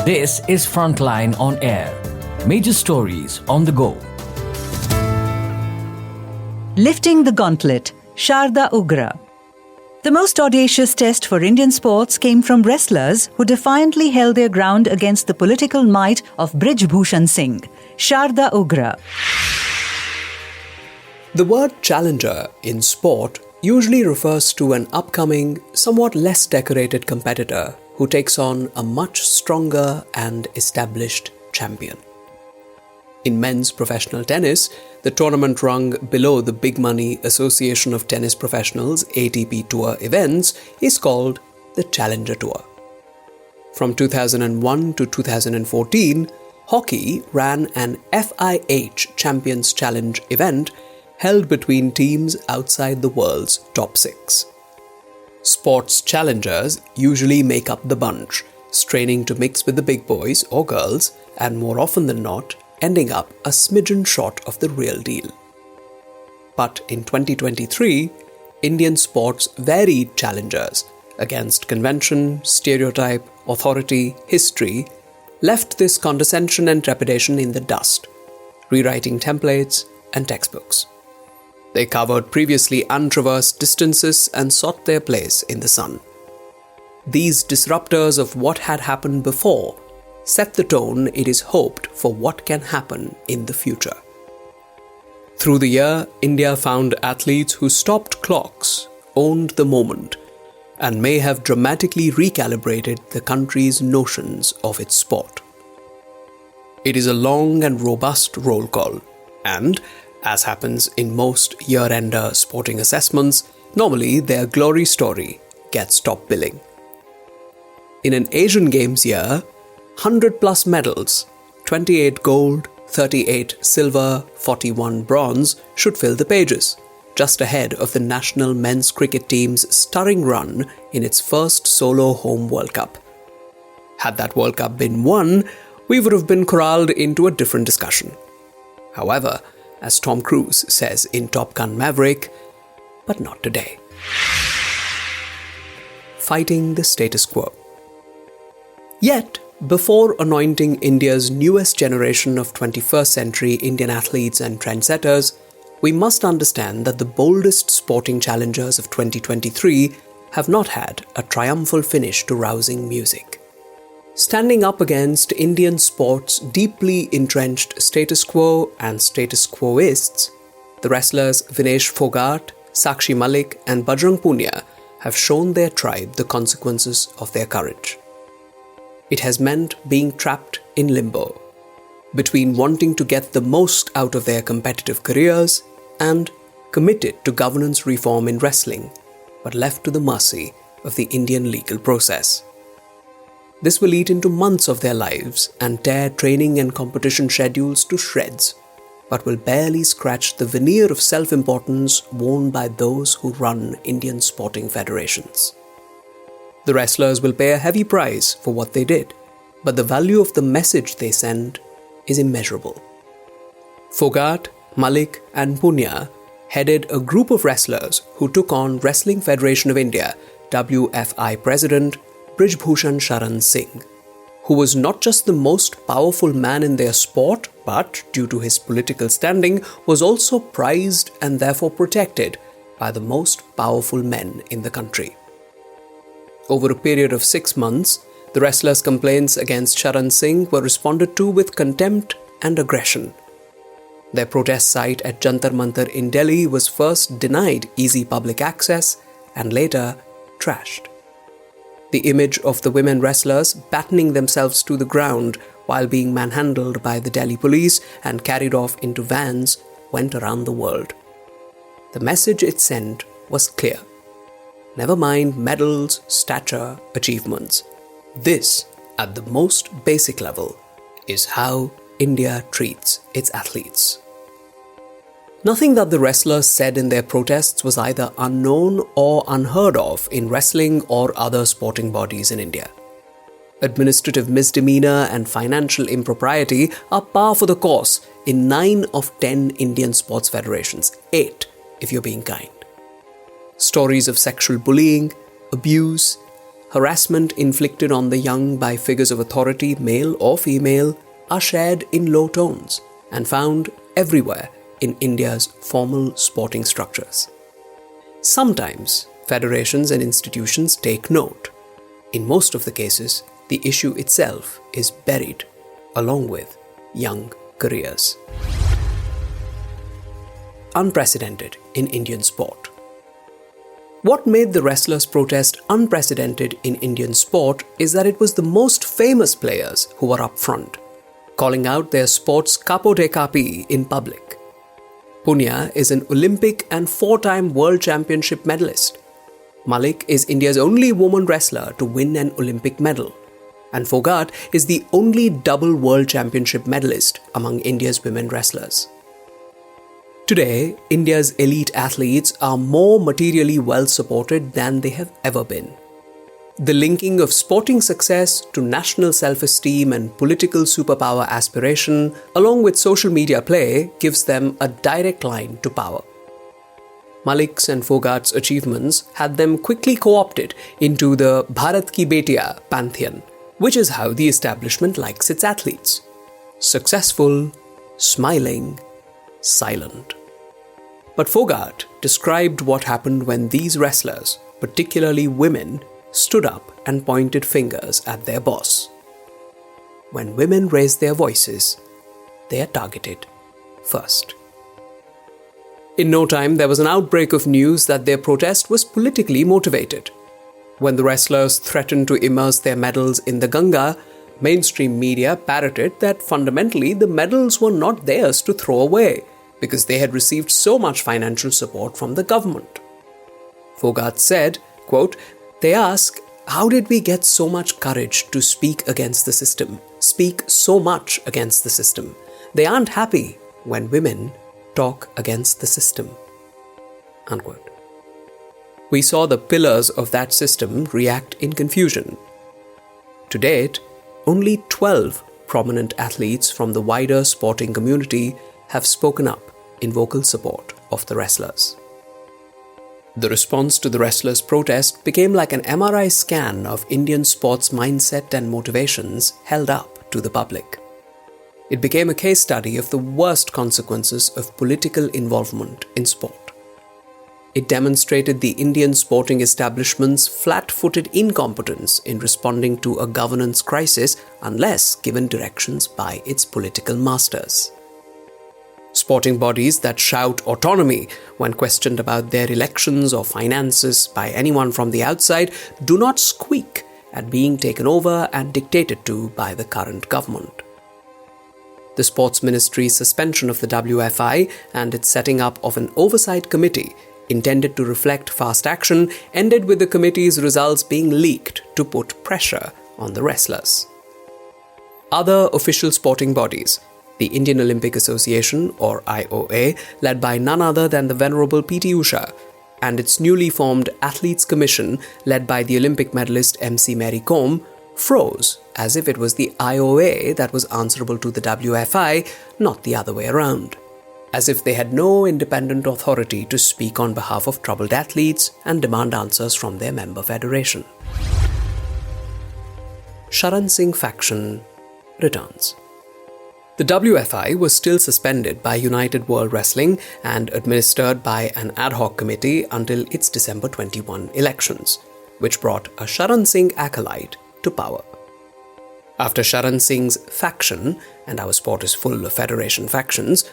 This is Frontline on Air. Major stories on the go. Lifting the gauntlet, Sharda Ugra. The most audacious test for Indian sports came from wrestlers who defiantly held their ground against the political might of Brij Bhushan Singh, Sharda Ugra. The word challenger in sport usually refers to an upcoming, somewhat less decorated competitor who takes on a much stronger and established champion. In men's professional tennis, the tournament rung below the big money Association of Tennis Professionals ATP Tour events is called the Challenger Tour. From 2001 to 2014, hockey ran an FIH Champions Challenge event held between teams outside the world's top 6. Sports challengers usually make up the bunch, straining to mix with the big boys or girls, and more often than not, ending up a smidgen short of the real deal. But in 2023, Indian sports varied challengers against convention, stereotype, authority, history, left this condescension and trepidation in the dust, rewriting templates and textbooks. They covered previously untraversed distances and sought their place in the sun. These disruptors of what had happened before set the tone, it is hoped, for what can happen in the future. Through the year, India found athletes who stopped clocks, owned the moment, and may have dramatically recalibrated the country's notions of its sport. It is a long and robust roll call, and as happens in most year-ender sporting assessments, normally their glory story gets top billing. In an Asian Games year, 100 plus medals, 28 gold, 38 silver, 41 bronze should fill the pages, just ahead of the national men's cricket team's stirring run in its first solo home World Cup. Had that World Cup been won, we would have been corralled into a different discussion. However, as Tom Cruise says in Top Gun Maverick, but not today. Fighting the status quo. Yet, before anointing India's newest generation of 21st century Indian athletes and trendsetters, we must understand that the boldest sporting challengers of 2023 have not had a triumphal finish to rousing music. Standing up against Indian sport's deeply entrenched status quo and status quoists, the wrestlers Vinesh Fogart, Sakshi Malik and Bajrang Punia have shown their tribe the consequences of their courage. It has meant being trapped in limbo, between wanting to get the most out of their competitive careers and committed to governance reform in wrestling, but left to the mercy of the Indian legal process. This will eat into months of their lives and tear training and competition schedules to shreds, but will barely scratch the veneer of self-importance worn by those who run Indian sporting federations. The wrestlers will pay a heavy price for what they did, but the value of the message they send is immeasurable. Fogart, Malik and Punia headed a group of wrestlers who took on Wrestling Federation of India, WFI President Brij Bhushan Sharan Singh, who was not just the most powerful man in their sport, but, due to his political standing, was also prized and therefore protected by the most powerful men in the country. Over a period of 6 months, the wrestlers' complaints against Sharan Singh were responded to with contempt and aggression. Their protest site at Jantar Mantar in Delhi was first denied easy public access and later trashed. The image of the women wrestlers battening themselves to the ground while being manhandled by the Delhi police and carried off into vans went around the world. The message it sent was clear. Never mind medals, stature, achievements. This, at the most basic level, is how India treats its athletes. Nothing that the wrestlers said in their protests was either unknown or unheard of in wrestling or other sporting bodies in India. Administrative misdemeanor and financial impropriety are par for the course in 9 of 10 Indian sports federations, 8 if you're being kind. Stories of sexual bullying, abuse, harassment inflicted on the young by figures of authority, male or female, are shared in low tones and found everywhere in India's formal sporting structures. Sometimes federations and institutions take note. In most of the cases, the issue itself is buried along with young careers. Unprecedented in Indian sport. What made the wrestlers' protest unprecedented in Indian sport is that it was the most famous players who were up front, calling out their sport's capo de capi in public. Punia is an Olympic and 4-time World Championship medalist. Malik is India's only woman wrestler to win an Olympic medal. And Fogart is the only double World Championship medalist among India's women wrestlers. Today, India's elite athletes are more materially well supported than they have ever been. The linking of sporting success to national self-esteem and political superpower aspiration, along with social media play, gives them a direct line to power. Malik's and Fogart's achievements had them quickly co-opted into the Bharat Ki Betiya pantheon, which is how the establishment likes its athletes. Successful, smiling, silent. But Fogart described what happened when these wrestlers, particularly women, stood up and pointed fingers at their boss. When women raise their voices, they are targeted first. In no time, there was an outbreak of news that their protest was politically motivated. When the wrestlers threatened to immerse their medals in the Ganga, mainstream media parroted that fundamentally the medals were not theirs to throw away because they had received so much financial support from the government. Fogart said, quote, "They ask, how did we get so much courage to speak against the system, speak so much against the system? They aren't happy when women talk against the system." Unquote. We saw the pillars of that system react in confusion. To date, only 12 prominent athletes from the wider sporting community have spoken up in vocal support of the wrestlers. The response to the wrestlers' protest became like an MRI scan of Indian sports mindset and motivations held up to the public. It became a case study of the worst consequences of political involvement in sport. It demonstrated the Indian sporting establishment's flat-footed incompetence in responding to a governance crisis unless given directions by its political masters. Sporting bodies that shout autonomy when questioned about their elections or finances by anyone from the outside do not squeak at being taken over and dictated to by the current government. The Sports Ministry's suspension of the WFI and its setting up of an oversight committee intended to reflect fast action ended with the committee's results being leaked to put pressure on the wrestlers. Other official sporting bodies, the Indian Olympic Association, or IOA, led by none other than the Venerable P.T. Usha, and its newly formed Athletes Commission, led by the Olympic medalist MC Mary Kom, froze as if it was the IOA that was answerable to the WFI, not the other way around, as if they had no independent authority to speak on behalf of troubled athletes and demand answers from their member federation. Sharan Singh faction returns. The WFI was still suspended by United World Wrestling and administered by an ad hoc committee until its December 21 elections, which brought a Sharan Singh acolyte to power. After Sharan Singh's faction, and our sport is full of federation factions,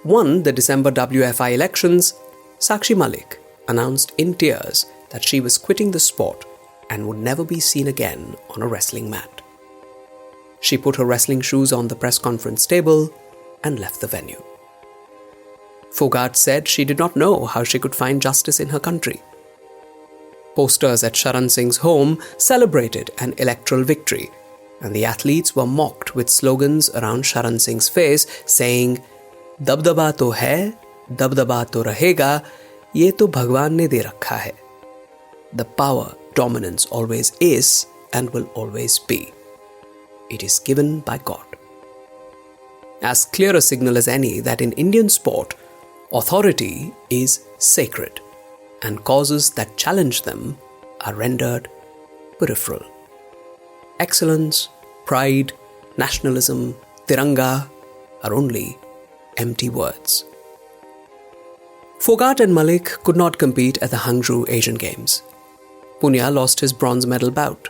won the December WFI elections, Sakshi Malik announced in tears that she was quitting the sport and would never be seen again on a wrestling mat. She put her wrestling shoes on the press conference table and left the venue. Fogart said she did not know how she could find justice in her country. Posters at Sharan Singh's home celebrated an electoral victory, and the athletes were mocked with slogans around Sharan Singh's face saying, "Dabdaba to hai, dabdaba to rahega, ye to Bhagwan ne de rakha hai." The power dominance always is and will always be. It is given by God. As clear a signal as any that in Indian sport, authority is sacred, and causes that challenge them are rendered peripheral. Excellence, pride, nationalism, Tiranga are only empty words. Fogart and Malik could not compete at the Hangzhou Asian Games. Punia lost his bronze medal bout.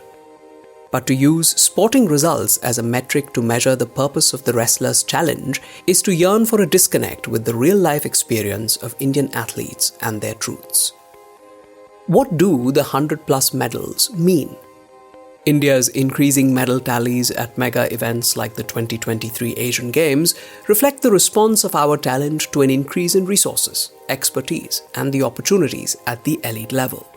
But to use sporting results as a metric to measure the purpose of the wrestler's challenge is to yearn for a disconnect with the real-life experience of Indian athletes and their truths. What do the 100-plus medals mean? India's increasing medal tallies at mega events like the 2023 Asian Games reflect the response of our talent to an increase in resources, expertise, and the opportunities at the elite level.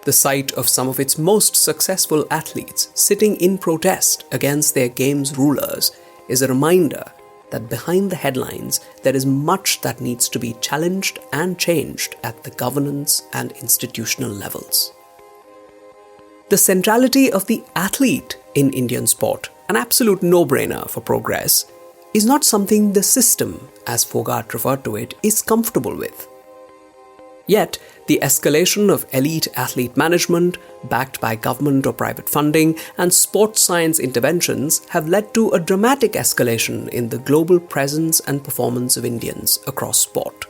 The sight of some of its most successful athletes sitting in protest against their games rulers is a reminder that behind the headlines there is much that needs to be challenged and changed at the governance and institutional levels. The centrality of the athlete in Indian sport, an absolute no-brainer for progress, is not something the system, as Fogart referred to it, is comfortable with. Yet, the escalation of elite athlete management, backed by government or private funding, and sports science interventions have led to a dramatic escalation in the global presence and performance of Indians across sport.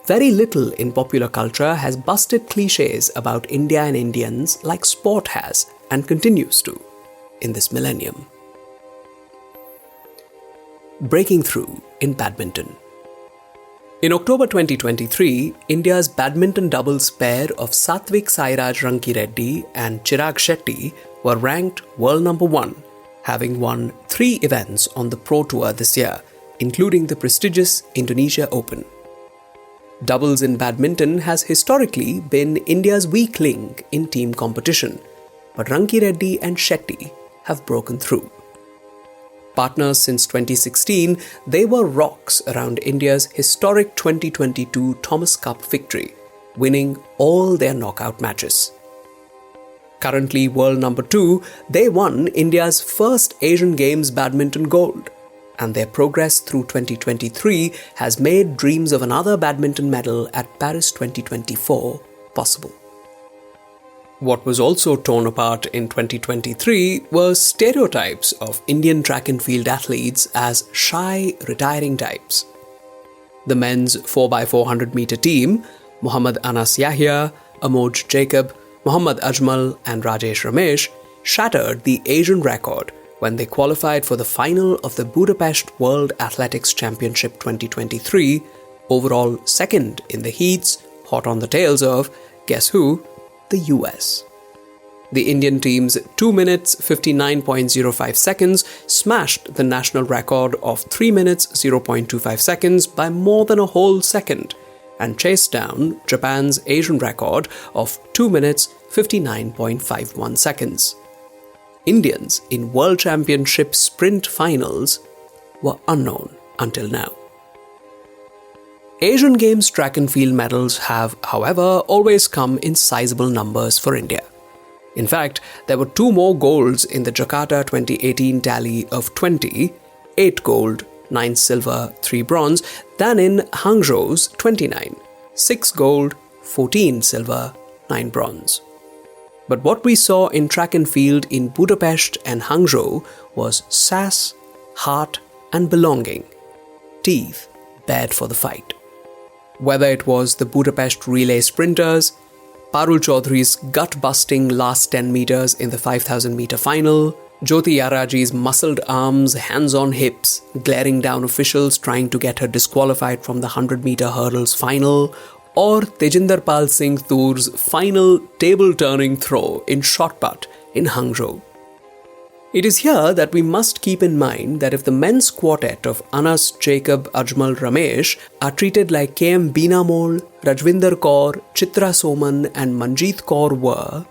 Very little in popular culture has busted clichés about India and Indians like sport has and continues to in this millennium. Breaking through in badminton. In October 2023, India's badminton doubles pair of Satvik Sairaj Rankireddy and Chirag Shetty were ranked world number 1, having won 3 events on the Pro Tour this year, including the prestigious Indonesia Open. Doubles in badminton has historically been India's weak link in team competition, but Rankireddy and Shetty have broken through. Partners since 2016, they were rocks around India's historic 2022 Thomas Cup victory, winning all their knockout matches. Currently world number 2, they won India's first Asian Games badminton gold, and their progress through 2023 has made dreams of another badminton medal at Paris 2024 possible. What was also torn apart in 2023 were stereotypes of Indian track and field athletes as shy, retiring types. The men's 4x400 meter team, Mohammad Anas Yahya, Amoj Jacob, Mohammad Ajmal and Rajesh Ramesh, shattered the Asian record when they qualified for the final of the Budapest World Athletics Championship 2023, overall second in the heats, hot on the tails of, guess who? The US. The Indian team's 2 minutes 59.05 seconds smashed the national record of 3 minutes 0.25 seconds by more than a whole second and chased down Japan's Asian record of 2 minutes 59.51 seconds. Indians in World Championship sprint finals were unknown until now. Asian Games track and field medals have, however, always come in sizable numbers for India. In fact, there were 2 more golds in the Jakarta 2018 tally of 20, 8 gold, 9 silver, 3 bronze, than in Hangzhou's 29, 6 gold, 14 silver, 9 bronze. But what we saw in track and field in Budapest and Hangzhou was sass, heart, and belonging, teeth bared for the fight. Whether it was the Budapest relay sprinters, Parul Chaudhry's gut-busting last 10 meters in the 5,000 meter final, Jyoti Yaraji's muscled arms, hands-on hips, glaring down officials trying to get her disqualified from the 100 meter hurdles final, or Tejinder Pal Singh Toor's final table-turning throw in shot put in Hangzhou. It is here that we must keep in mind that if the men's quartet of Anas, Jacob, Ajmal, Ramesh are treated like KM Beenamol, Rajvinder Kaur, Chitra Soman and Manjeet Kaur were,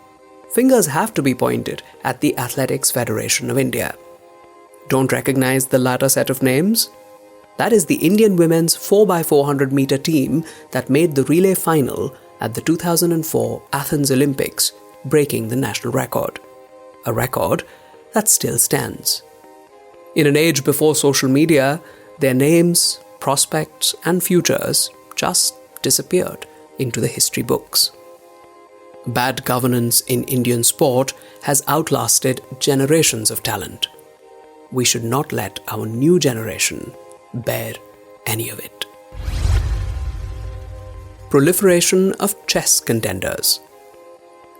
fingers have to be pointed at the Athletics Federation of India. Don't recognize the latter set of names? That is the Indian women's 4x400 meter team that made the relay final at the 2004 Athens Olympics, breaking the national record. A record that still stands. In an age before social media, their names, prospects, and futures just disappeared into the history books. Bad governance in Indian sport has outlasted generations of talent. We should not let our new generation bear any of it. Proliferation of chess contenders.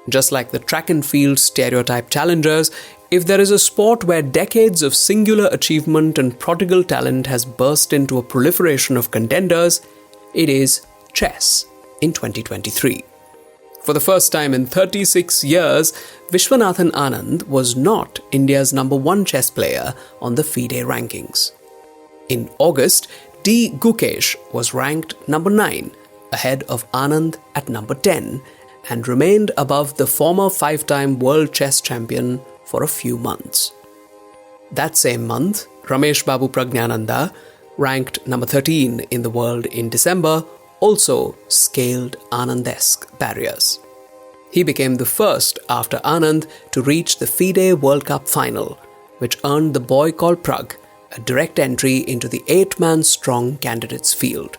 Just like the track and field stereotype challengers, if there is a sport where decades of singular achievement and prodigal talent has burst into a proliferation of contenders, it is chess in 2023. For the first time in 36 years, Vishwanathan Anand was not India's number one chess player on the FIDE rankings. In August, D. Gukesh was ranked number 9, ahead of Anand at number 10, and remained above the former 5-time world chess champion for a few months. That same month, Ramesh Babu Pragnananda, ranked number 13 in the world in December, also scaled Anandesque barriers. He became the first after Anand to reach the FIDE World Cup final, which earned the boy called Prag a direct entry into the 8-man strong candidates field.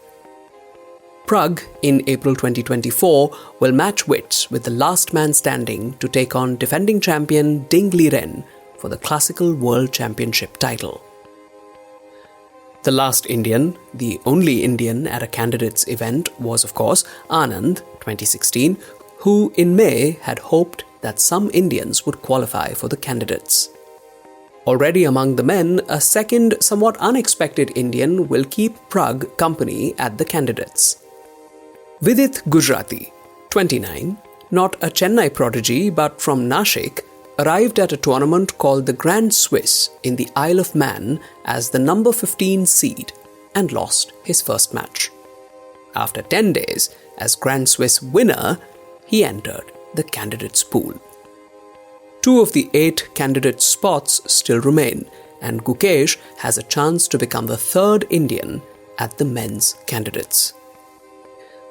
Prag, in April 2024, will match wits with the last man standing to take on defending champion Ding Liren for the Classical World Championship title. The last Indian, the only Indian at a candidates event, was of course Anand, 2016, who in May had hoped that some Indians would qualify for the candidates. Already among the men, a second, somewhat unexpected Indian will keep Prag company at the candidates. Vidit Gujarati, 29, not a Chennai prodigy but from Nashik, arrived at a tournament called the Grand Swiss in the Isle of Man as the number 15 seed and lost his first match. After 10 days, as Grand Swiss winner, he entered the candidates pool. 2 of the 8 candidate spots still remain, and Gukesh has a chance to become the 3rd Indian at the men's candidates.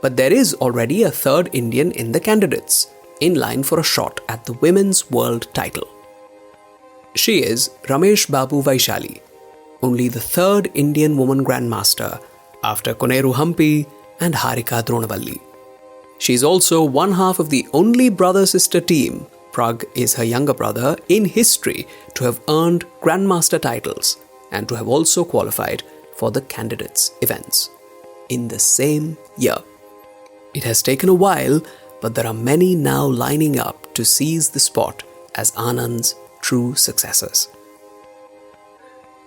But there is already a 3rd Indian in the candidates, in line for a shot at the women's world title. She is Ramesh Babu Vaishali, only the 3rd Indian woman grandmaster after Koneru Hampi and Harika Dronavalli. She is also one half of the only brother-sister team, Prag is her younger brother, in history to have earned grandmaster titles and to have also qualified for the candidates events in the same year. It has taken a while, but there are many now lining up to seize the spot as Anand's true successors.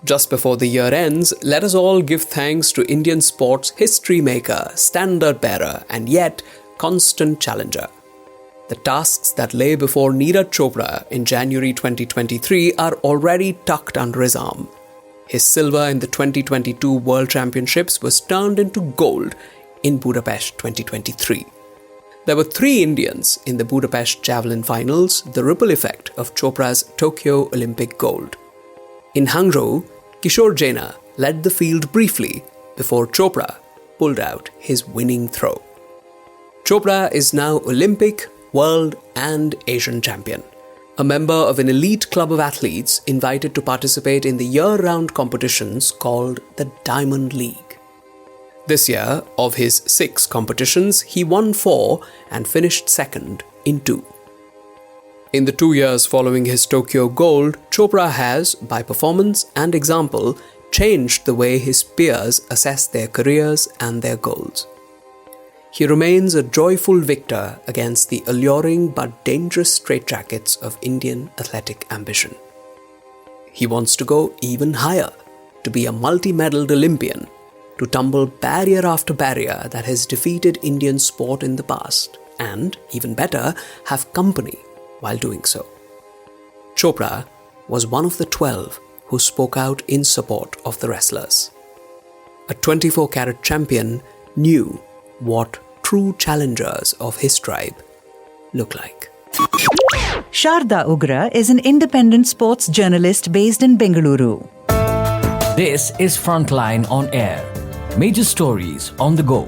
Just before the year ends, let us all give thanks to Indian sport's history maker, standard bearer, and yet constant challenger. The tasks that lay before Neeraj Chopra in January 2023 are already tucked under his arm. His silver in the 2022 World Championships was turned into gold in Budapest 2023. There were 3 Indians in the Budapest javelin finals, the ripple effect of Chopra's Tokyo Olympic gold. In Hangzhou, Kishore Jaina led the field briefly before Chopra pulled out his winning throw. Chopra is now Olympic, world and Asian champion, a member of an elite club of athletes invited to participate in the year-round competitions called the Diamond League. This year, of his 6 competitions, he won 4 and finished second in 2. In the 2 years following his Tokyo gold, Chopra has, by performance and example, changed the way his peers assess their careers and their goals. He remains a joyful victor against the alluring but dangerous straitjackets of Indian athletic ambition. He wants to go even higher, to be a multi-medaled Olympian, to tumble barrier after barrier that has defeated Indian sport in the past, and, even better, have company while doing so. Chopra was one of the 12 who spoke out in support of the wrestlers. A 24-carat champion knew what true challengers of his tribe look like. Sharda Ugra is an independent sports journalist based in Bengaluru. This is Frontline on Air. Major stories on the go.